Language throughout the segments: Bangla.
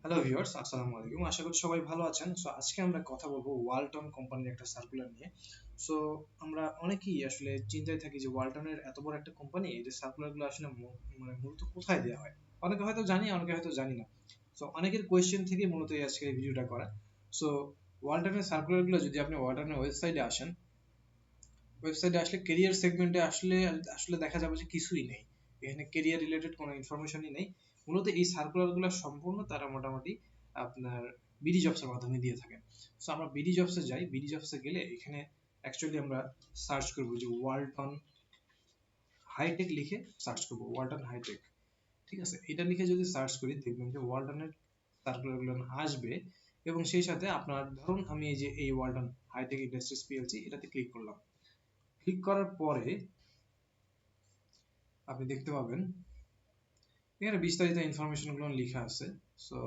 হ্যালো ভিউয়ার্স, আসসালামু আলাইকুম। আশা করি সবাই ভালো আছেন। সো আজকে আমরা কথা বলবো ওয়ালটন কোম্পানির একটা সার্কুলার নিয়ে। সো আমরা অনেকেই আসলে চিন্তায় থাকি যে ওয়ালটনের এত বড় একটা কোম্পানি, এই যে সার্কুলারগুলো আসলে মানে মূলত কোথায় দেওয়া হয়। অনেকে হয়তো জানি, অনেকে হয়তো জানি না। সো অনেকের কোয়েশ্চেন থেকে মূলত এই আজকে এই ভিডিওটা করা। সো ওয়ালটনের সার্কুলারগুলো যদি আপনি ওয়ালটনের ওয়েবসাইটে আসেন, ওয়েবসাইটে আসলে কেরিয়ার সেগমেন্টে আসলে আসলে দেখা যাবে যে কিছুই নেই। এখানে কেরিয়ার রিলেটেড কোনো ইনফরমেশনই নেই। মূলত এই সার্কুলারগুলো সম্পূর্ণ তারা মোটামুটি আপনার বিডি জবসের মাধ্যমে দিয়ে থাকেন। সো আমরা বিডি জবসে যাই, বিডি জবসে গেলে এখানে অ্যাকচুয়ালি আমরা সার্চ করবো যে ওয়ালটন হাইটেক লিখে সার্চ করবো, ওয়ালটন হাইটেক। ঠিক আছে, এটা লিখে যদি সার্চ করি দেখবেন যে ওয়ালটনের সার্কুলারগুলো আসবে। এবং সেই সাথে আপনার ধরুন আমি এই যে এই ওয়ালটন হাইটেক ইন্ডাস্ট্রিজ পিএলসি এটাতে ক্লিক করলাম। ক্লিক করার পরে আপনি দেখতে পাবেন এখানে বিস্তারিত ইনফরমেশন গুলো লেখা আছে। সো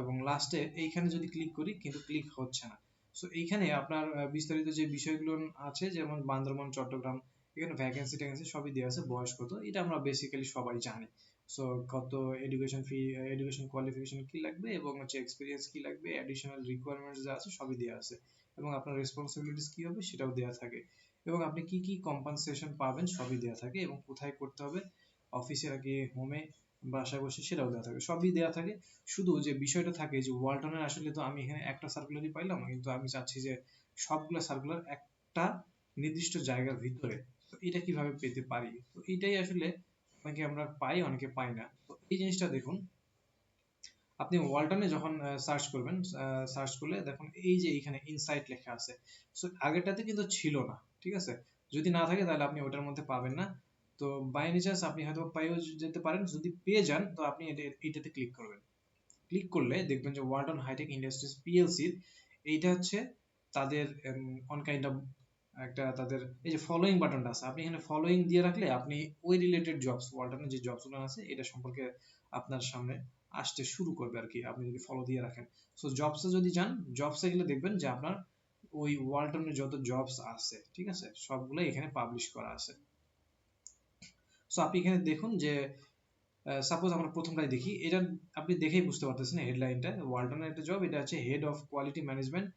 এবং লাস্টে এইখানে যদি ক্লিক করি কিন্তু ক্লিক হচ্ছে না। সো এইখানে আপনার বিস্তারিত যে বিষয়গুলো আছে, যেমন বান্দরবান, চট্টগ্রাম, এখানে ভ্যাকেন্সি ট্যাকেন্সি সবই দেওয়া আছে, বয়স কত এটা আমরা বেসিক্যালি সবাই জানি। সো কত এডুকেশন ফি, এডুকেশন কোয়ালিফিকেশন কি লাগবে এবং হচ্ছে এক্সপিরিয়েন্স কি লাগবে, অ্যাডিশনাল রিকোয়ারমেন্টস যা আছে সবই দেওয়া আছে। এবং আপনার রেসপন্সিবিলিটিস কি হবে সেটাও দেওয়া থাকে। এবং আপনি কি কি কম্পেনসেশন পাবেন সবই দেওয়া থাকে। এবং কোথায় করতে হবে, অফিসে নাকি হোমে, বাসায় বসে, সেটাও দেওয়া থাকে, সবই দেওয়া থাকে। শুধু যে বিষয়টা থাকে যে ওয়ালটনের আসলে তো আমি এখানে একটা সার্কুলারই পাইলাম, কিন্তু আমি চাচ্ছি যে সবগুলো সার্কুলার একটা নির্দিষ্ট জায়গার ভিতরে। তো এটা কিভাবে পেতে পারি, তো এটাই আসলে অনেকে আমরা পাই, অনেকে পাই না। তো এই জিনিসটা দেখুন, আপনি ওয়ালটনে যখন সার্চ করবেন, সার্চ করলে দেখুন এই যে এখানে ইনসাইট লেখা আছে। সো আগেরটাতে কিন্তু ছিল না, ঠিক আছে। যদি না থাকে তাহলে আপনি ওটার মধ্যে পাবেন না। তো বাই এনি চান্স আপনি হয়তো পেয়েও যেতে পারেন, যদি পেয়ে যান তো আপনি এটাতে ক্লিক করবেন। ক্লিক করলে দেখবেন যে ওয়ালটন হাইটেক ইন্ডাস্ট্রিজ পিএলসির এইটা হচ্ছে তাদের অন কাইন্ড অফ একটা তাদের এই যে ফলোইং বাটনটা আছে, আপনি এখানে ফলোইং দিয়ে রাখলে আপনি ওই রিলেটেড জবস, ওয়ালটনের যে জবসগুলো আছে এটা সম্পর্কে আপনার সামনে আসতে শুরু করবে আর কি, আপনি যদি ফলো দিয়ে রাখেন। সো জবসে যদি যান, জবসে গেলে দেখবেন যে আপনার ওই ওয়ালটনের যত জবস আছে, ঠিক আছে, সবগুলো এখানে পাবলিশ করা আছে। সো আপনি এখানে দেখুন যে সাপোজ আমরা প্রথমটাই দেখি, এটা আপনি দেখেই বুঝতে পারতেছেন হেডলাইনটা, ওয়ালটনের একটা জব, এটা হচ্ছে head of quality management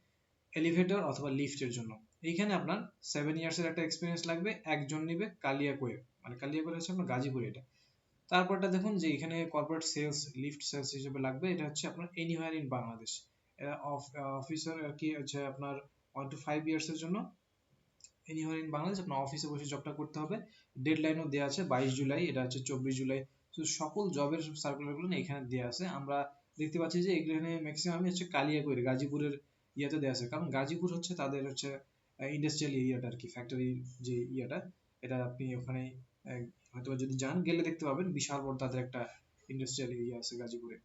elevator অথবা লিফটের জন্য। এইখানে আপনার 7 ইয়ার্সের একটা এক্সপিরিয়েন্স লাগবে, একজন নিবে কালিয়াকৈর, মানে কালিয়াকৈর হচ্ছে আপনার গাজীপুর এটা। তারপরটা দেখুন যে এখানে কর্পোরেট সেলস, লিফট সেলস হিসেবে লাগবে, এটা হচ্ছে আপনার এনিওয়্যার ইন বাংলাদেশ। এটা অফিসার আর কি হচ্ছে আপনার 1 to 5 ইয়ার্স এর জন্য এনিওয়্যার ইন বাংলাদেশ, আপনার অফিসে বসে জবটা করতে হবে। ডেডলাইনও দেওয়া আছে 22 জুলাই, এটা হচ্ছে 24 জুলাই। তো সকল জবের সার্কুলারগুলো না এখানে দেওয়া আছে। আমরা দেখতে পাচ্ছি যে এখানে ম্যাক্সিমামই হচ্ছে কালিয়াকৈর, গাজীপুরের ইয়েতে দেওয়া আছে, কারণ গাজীপুর হচ্ছে তাদের হচ্ছে ইন্ডাস্ট্রিয়াল এরিয়াটা আর কি, ফ্যাক্টরি যে ইয়েটা, এটা আপনি ওখানে হয়তো যদি যান গেলে দেখতে পাবেন বিশাল বড় তাদের একটা ইন্ডাস্ট্রিয়াল এরিয়া আছে গাজীপুরে।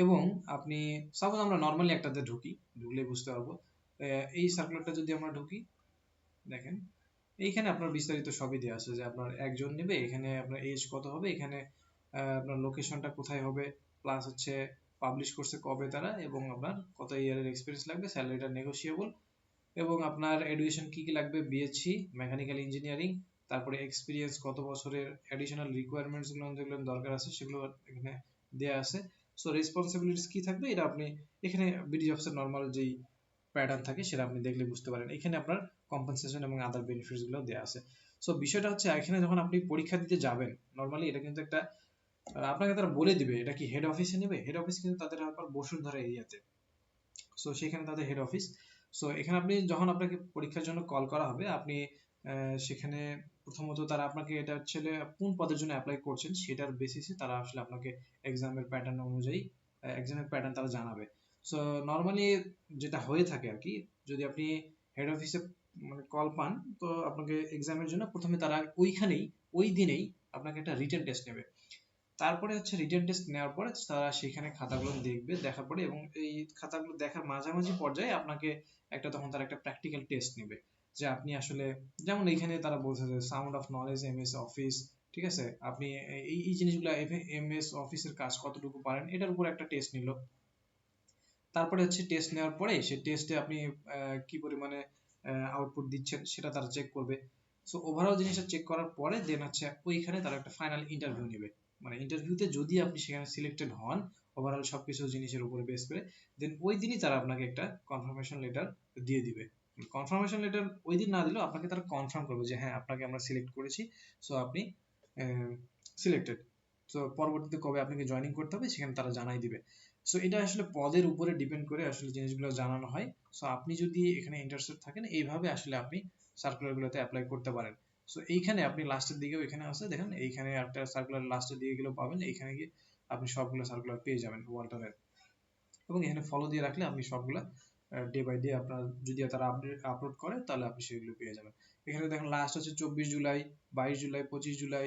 এবং আপনি সাপোজ আমরা নর্মালি একটাতে ঢুকি, ঢুকলে বুঝতে পারবো। এই সার্কুলারটা যদি আমরা ঢুকি, দেখেন এইখানে আপনার বিস্তারিত সবই দেওয়া আছে, যে আপনার একজন নেবে, এখানে আপনার এজ কত হবে, এখানে আপনার লোকেশনটা কোথায় হবে, প্লাস হচ্ছে পাবলিশ করছে কবে তারা, এবং আপনার কত ইয়ারের এক্সপিরিয়েন্স লাগবে, স্যালারিটা নেগোশিয়েবল, এবং আপনার এডুকেশন কি কি লাগবে, বিএসসি মেকানিক্যাল ইঞ্জিনিয়ারিং, তারপরে এক্সপিরিয়েন্স কত বছরের, অ্যাডিশনাল রিকোয়ারমেন্টস গুলো যেগুলো দরকার আছে সেগুলো এখানে দেওয়া আছে। সো রেসপন্সিবিলিটিস কি থাকবে এটা আপনি এখানে বিডি জবসের নর্মাল যেই প্যাটার্ন থাকে সেটা আপনি দেখলে বুঝতে পারেন। এখানে আপনার কম্পেনসেশন এবং আদার বেনিফিটস গুলো দেওয়া আছে। সো বিষয়টা হচ্ছে এখানে যখন আপনি পরীক্ষা দিতে যাবেন, নর্মালি এটা কিন্তু একটা আপনাকে তারা বলে দিবে এটা কি হেড অফিসে নেবে, হেড অফিস কিন্তু তাদের আপনার বসুন্ধরা এরিয়াতে। সো সেখানে তাদের হেড অফিস। সো এখানে আপনি যখন আপনাকে পরীক্ষার জন্য কল করা হবে, আপনি সেখানে প্রথমত তারা আপনাকে এটা হচ্ছে কোন পদের জন্য অ্যাপ্লাই করছেন সেটার বেসিসে তারা আসলে আপনাকে এক্সামের প্যাটার্ন অনুযায়ী এক্সামের প্যাটার্ন তারা জানাবে। সো নর্মালি যেটা হয়ে থাকে আর কি, যদি আপনি হেড অফিসে মানে কল পান, তো আপনাকে এক্সামের জন্য প্রথমে তারা ওইখানেই ওই দিনেই আপনাকে একটা রিটেন টেস্ট নেবে। তারপরে হচ্ছে রিটেন টেস্ট নেওয়ার পরে তারা সেখানে খাতাগুলো দেখবে, দেখার পরে এবং এই খাতাগুলো দেখার মাঝামাঝি পর্যায়ে আপনাকে একটা, তখন তারা একটা প্র্যাকটিক্যাল টেস্ট নেবে, যে আপনি আসলে, যেমন এইখানে তারা বলছে যে sound of knowledge MS office, ঠিক আছে, আপনি এই এই জিনিসগুলো এমএস অফিসের কাজ কতটুকু পারেন এটার উপর একটা টেস্ট নিল। তারপরে হচ্ছে টেস্ট নেওয়ার পরে সেই টেস্টে আপনি কি পরিমাণে আউটপুট দিচ্ছেন সেটা তারা চেক করবে। সো ওভারঅল জিনিসটা চেক করার পরে দেন হচ্ছে ওইখানে তারা একটা ফাইনাল ইন্টারভিউ নেবে। মানে ইন্টারভিউতে যদি আপনি সেখানে সিলেক্টেড হন ওভারঅল সবকিছু জিনিসের উপরে বেস করে, দেন ওই দিনই তারা আপনাকে একটা কনফার্মেশন লেটার দিয়ে দিবে। কনফার্মেশন লেটার ওই দিন না দিলেও আপনাকে তারা কনফার্ম করবে যে হ্যাঁ আপনাকে আমরা সিলেক্ট করেছি, সো আপনি সিলেক্টেড। তো পরবর্তীতে কবে আপনাকে জয়েনিং করতে হবে সেখানে তারা জানাই দিবে। সো এটা আসলে পদের উপরে ডিপেন্ড করে আসলে জিনিসগুলো জানানো হয়। সো আপনি যদি এখানে ইন্টারেস্টেড থাকেন এইভাবে আসলে আপনি সার্কুলারগুলোতে অ্যাপ্লাই করতে পারেন। সো এইখানে আপনি লাস্টের দিকেও এখানে আছে দেখেন, এইখানে একটা সার্কুলার লাস্টের দিকে গেলেও পাবেন, এইখানে গিয়ে আপনি সবগুলো সার্কুলার পেয়ে যাবেন ওয়ালটনের। এবং এখানে ফলো দিয়ে রাখলে আপনি সবগুলা ডে বাই ডে আপনার যদি তারা আপলোড করে তাহলে আপনি সেগুলো পেয়ে যাবেন। এখানে দেখেন লাস্ট হচ্ছে 24 জুলাই, 22 জুলাই, 25 জুলাই,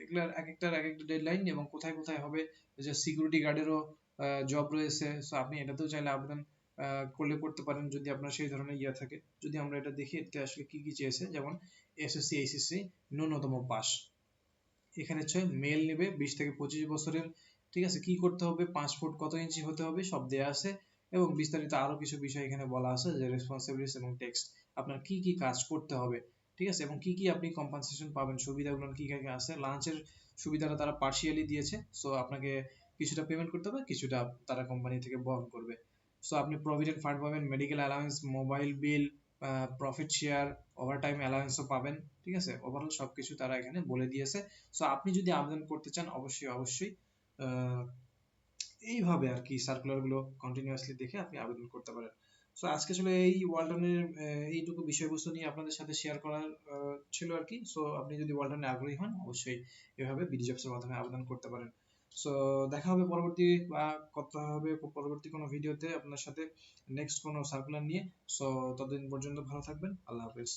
এগুলার এক একটার এক একটা ডেডলাইন এবং কোথায় কোথায় হবে। যে সিকিউরিটি গার্ডেরও জব রয়েছে, সো আপনি এটাতেও চাইলে আবেদন করলে করতে পারেন যদি আপনার সেই ধরনের ইয়ে থাকে। যদি আমরা এটা দেখি এতে আসলে কি কি চেয়েছে, যেমন এসএসসি এইচএসসি ন্যূনতম পাস, এখানে হচ্ছে মেল নেবে 20 থেকে 25 বছরের, ঠিক আছে, কি করতে হবে, 5 ফুট কত ইঞ্চি হতে হবে সব দেয়া আছে। এবং বিস্তারিত আরো কিছু বিষয় এখানে বলা আছে যে রেসপন্সিবিলিটিস এবং টেক্সট, আপনার কি কি কাজ করতে হবে, ঠিক আছে, এবং কি কি আপনি কম্পেনসেশন পাবেন, সুবিধাগুলো কি কি আছে। লাঞ্চের সুবিধাটা তারা পার্শিয়ালি দিয়েছে, সো আপনাকে কিছুটা পেমেন্ট করতে হবে, কিছুটা তারা কোম্পানি থেকে বহন করবে। সো আপনি প্রভিডেন্ট ফান্ড পাবেন, medical allowance, mobile bill, profit share, overtime অ্যালাউন্সও পাবেন, ঠিক আছে। ওভারঅল সবকিছু তারা এখানে বলে দিয়েছে। সো আপনি যদি আবেদন করতে চান অবশ্যই অবশ্যই এইভাবে আর কি সার্কুলার গুলো কন্টিনিউয়াসলি দেখে আপনি আবেদন করতে পারেন। সো আজকে আসলে এই ওয়ালটনের এইটুকু বিষয়বস্তু নিয়ে আপনাদের সাথে শেয়ার করার ছিল আর কি। সো আপনি যদি ওয়ালটনে আগ্রহী হন অবশ্যই এভাবে বিডি জবস এর মাধ্যমে আবেদন করতে পারেন। সো দেখা হবে পরবর্তী বা কথা হবে পরবর্তী কোনো ভিডিওতে আপনার সাথে নেক্সট কোনো সার্কুলার নিয়ে। সো ততদিন পর্যন্ত ভালো থাকবেন, আল্লাহ হাফেজ।